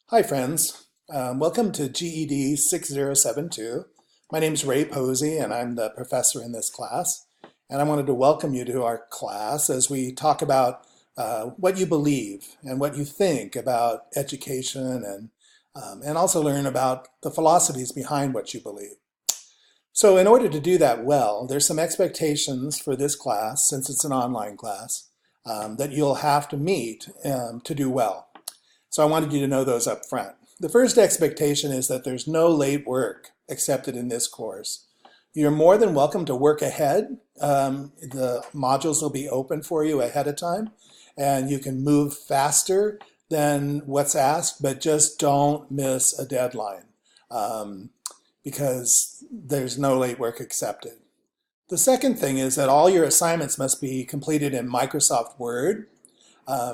Hi friends, welcome to GED 6072. My name is Ray Posey and I'm the professor in this class. And I wanted to welcome you to our class as we talk about what you believe and what you think about education and also learn about the philosophies behind what you believe. So in order to do that well, there's some expectations for this class, since it's an online class, that you'll have to meet to do well. So I wanted you to know those up front. The first expectation is that there's no late work accepted in this course. You're more than welcome to work ahead. The modules will be open for you ahead of time, and you can move faster than what's asked, but just don't miss a deadline because there's no late work accepted. The second thing is that all your assignments must be completed in Microsoft Word.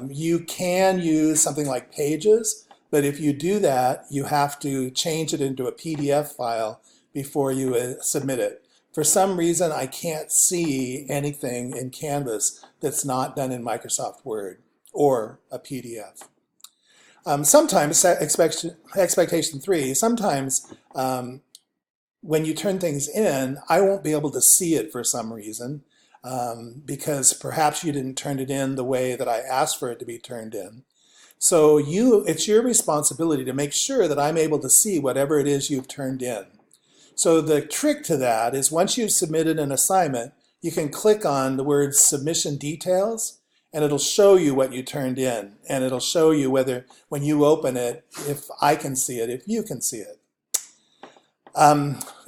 You can use something like Pages, but if you do that, you have to change it into a PDF file before you submit it. For some reason, I can't see anything in Canvas that's not done in Microsoft Word or a PDF. Sometimes, expectation 3, sometimes when you turn things in, I won't be able to see it for some reason. Because perhaps you didn't turn it in the way that I asked for it to be turned in. So it's your responsibility to make sure that I'm able to see whatever it is you've turned in. So the trick to that is once you've submitted an assignment, you can click on the word Submission Details, and it'll show you what you turned in. And it'll show you whether, when you open it, if I can see it, if you can see it.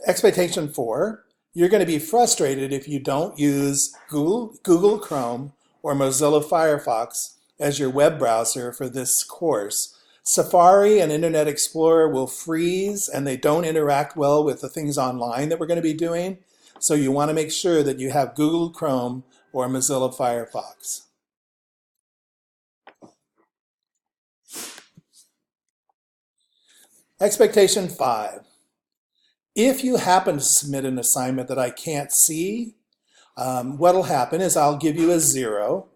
Expectation 4. You're going to be frustrated if you don't use Google Chrome or Mozilla Firefox as your web browser for this course. Safari and Internet Explorer will freeze and they don't interact well with the things online that we're going to be doing. So you want to make sure that you have Google Chrome or Mozilla Firefox. Expectation 5. If you happen to submit an assignment that I can't see, what'll happen is I'll give you a 0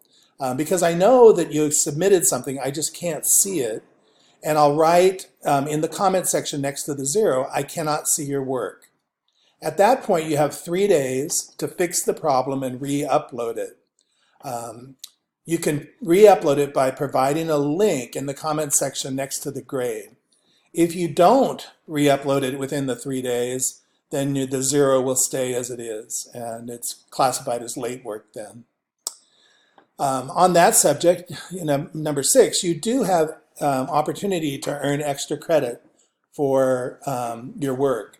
because I know that you submitted something, I just can't see it. And I'll write in the comment section next to the 0, I cannot see your work. At that point, you have 3 days to fix the problem and re-upload it. You can re-upload it by providing a link in the comment section next to the grade. If you don't re-upload it within the 3 days, then the 0 will stay as it is, and it's classified as late work then. On that subject, number 6, you do have opportunity to earn extra credit for your work.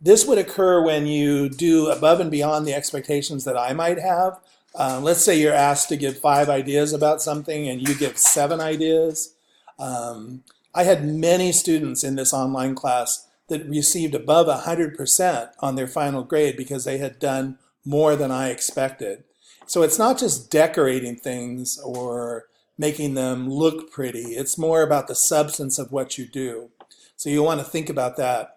This would occur when you do above and beyond the expectations that I might have. Let's say you're asked to give 5 ideas about something and you give 7 ideas. I had many students in this online class that received above 100% on their final grade because they had done more than I expected. So it's not just decorating things or making them look pretty. It's more about the substance of what you do. So you want to think about that.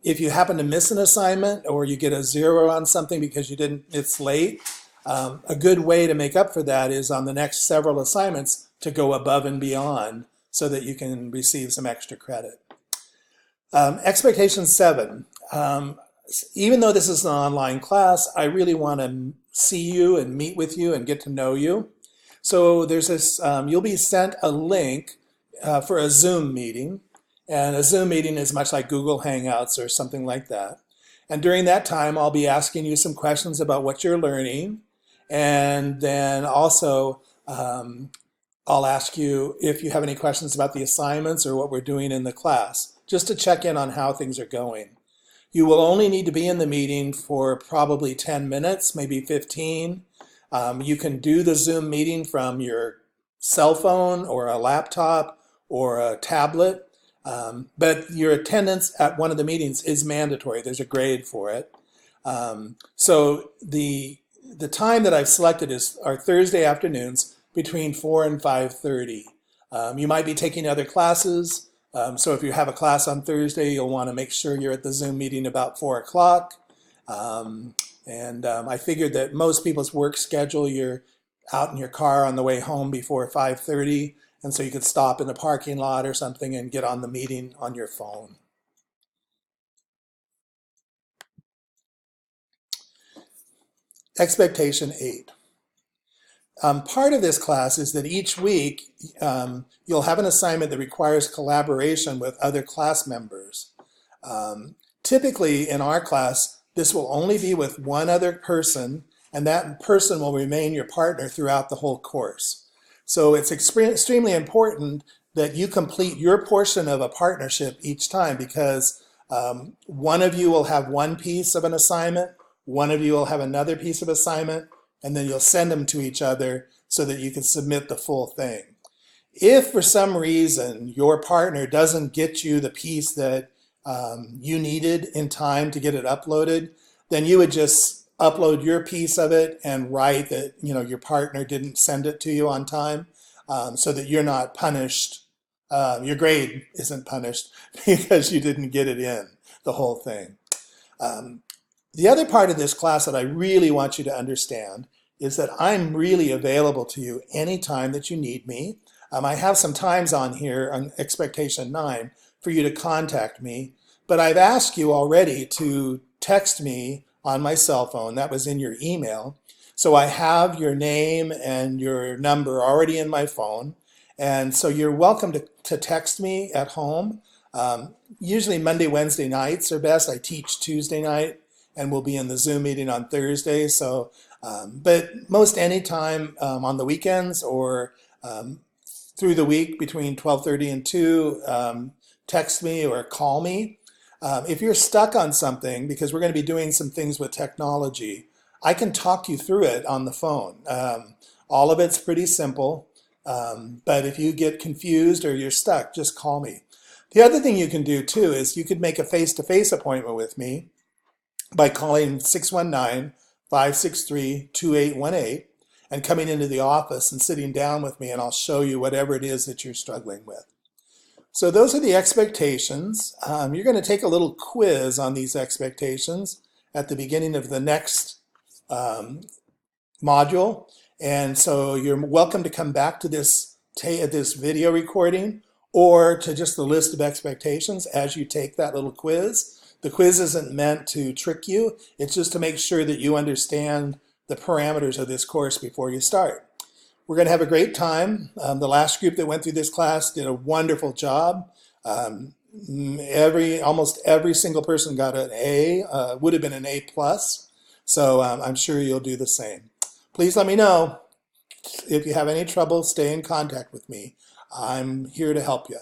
If you happen to miss an assignment or you get a 0 on something because it's late, a good way to make up for that is on the next several assignments to go above and beyond, so that you can receive some extra credit. Expectation 7. Even though this is an online class, I really want to see you and meet with you and get to know you. So there's this, you'll be sent a link for a Zoom meeting. And a Zoom meeting is much like Google Hangouts or something like that. And during that time, I'll be asking you some questions about what you're learning. And then also, I'll ask you if you have any questions about the assignments or what we're doing in the class, just to check in on how things are going. You will only need to be in the meeting for probably 10 minutes, maybe 15. You can do the Zoom meeting from your cell phone or a laptop or a tablet, but your attendance at one of the meetings is mandatory. There's a grade for it. So the time that I've selected are Thursday afternoons, between 4 and 5:30. You might be taking other classes, so if you have a class on Thursday, you'll want to make sure you're at the Zoom meeting about 4 o'clock. I figured that most people's work schedule, you're out in your car on the way home before 5:30, And so you could stop in the parking lot or something and get on the meeting on your phone. Expectation 8. Part of this class is that each week you'll have an assignment that requires collaboration with other class members. Typically in our class, this will only be with one other person, and that person will remain your partner throughout the whole course. So it's extremely important that you complete your portion of a partnership each time, because one of you will have one piece of an assignment, one of you will have another piece of assignment, and then you'll send them to each other so that you can submit the full thing. If for some reason your partner doesn't get you the piece that you needed in time to get it uploaded, then you would just upload your piece of it and write that your partner didn't send it to you on time, so that you're not punished. Your grade isn't punished because you didn't get it in, the whole thing. The other part of this class that I really want you to understand is that I'm really available to you anytime that you need me. I have some times on here on expectation 9 for you to contact me, but I've asked you already to text me on my cell phone. That was in your email. So I have your name and your number already in my phone. And so you're welcome to text me at home. Usually Monday, Wednesday nights are best. I teach Tuesday night, and we'll be in the Zoom meeting on Thursday. So, but most anytime on the weekends or through the week between 12:30 and 2, text me or call me. If you're stuck on something, because we're going to be doing some things with technology, I can talk you through it on the phone. All of it's pretty simple, but if you get confused or you're stuck, just call me. The other thing you can do too is you could make a face-to-face appointment with me by calling 619-563-2818 and coming into the office and sitting down with me, and I'll show you whatever it is that you're struggling with. So those are the expectations. You're going to take a little quiz on these expectations at the beginning of the next module. And so you're welcome to come back to this video recording or to just the list of expectations as you take that little quiz. The quiz isn't meant to trick you. It's just to make sure that you understand the parameters of this course before you start. We're going to have a great time. The last group that went through this class did a wonderful job. Almost every single person got an A, would have been an A+. So I'm sure you'll do the same. Please let me know if you have any trouble. Stay in contact with me. I'm here to help you.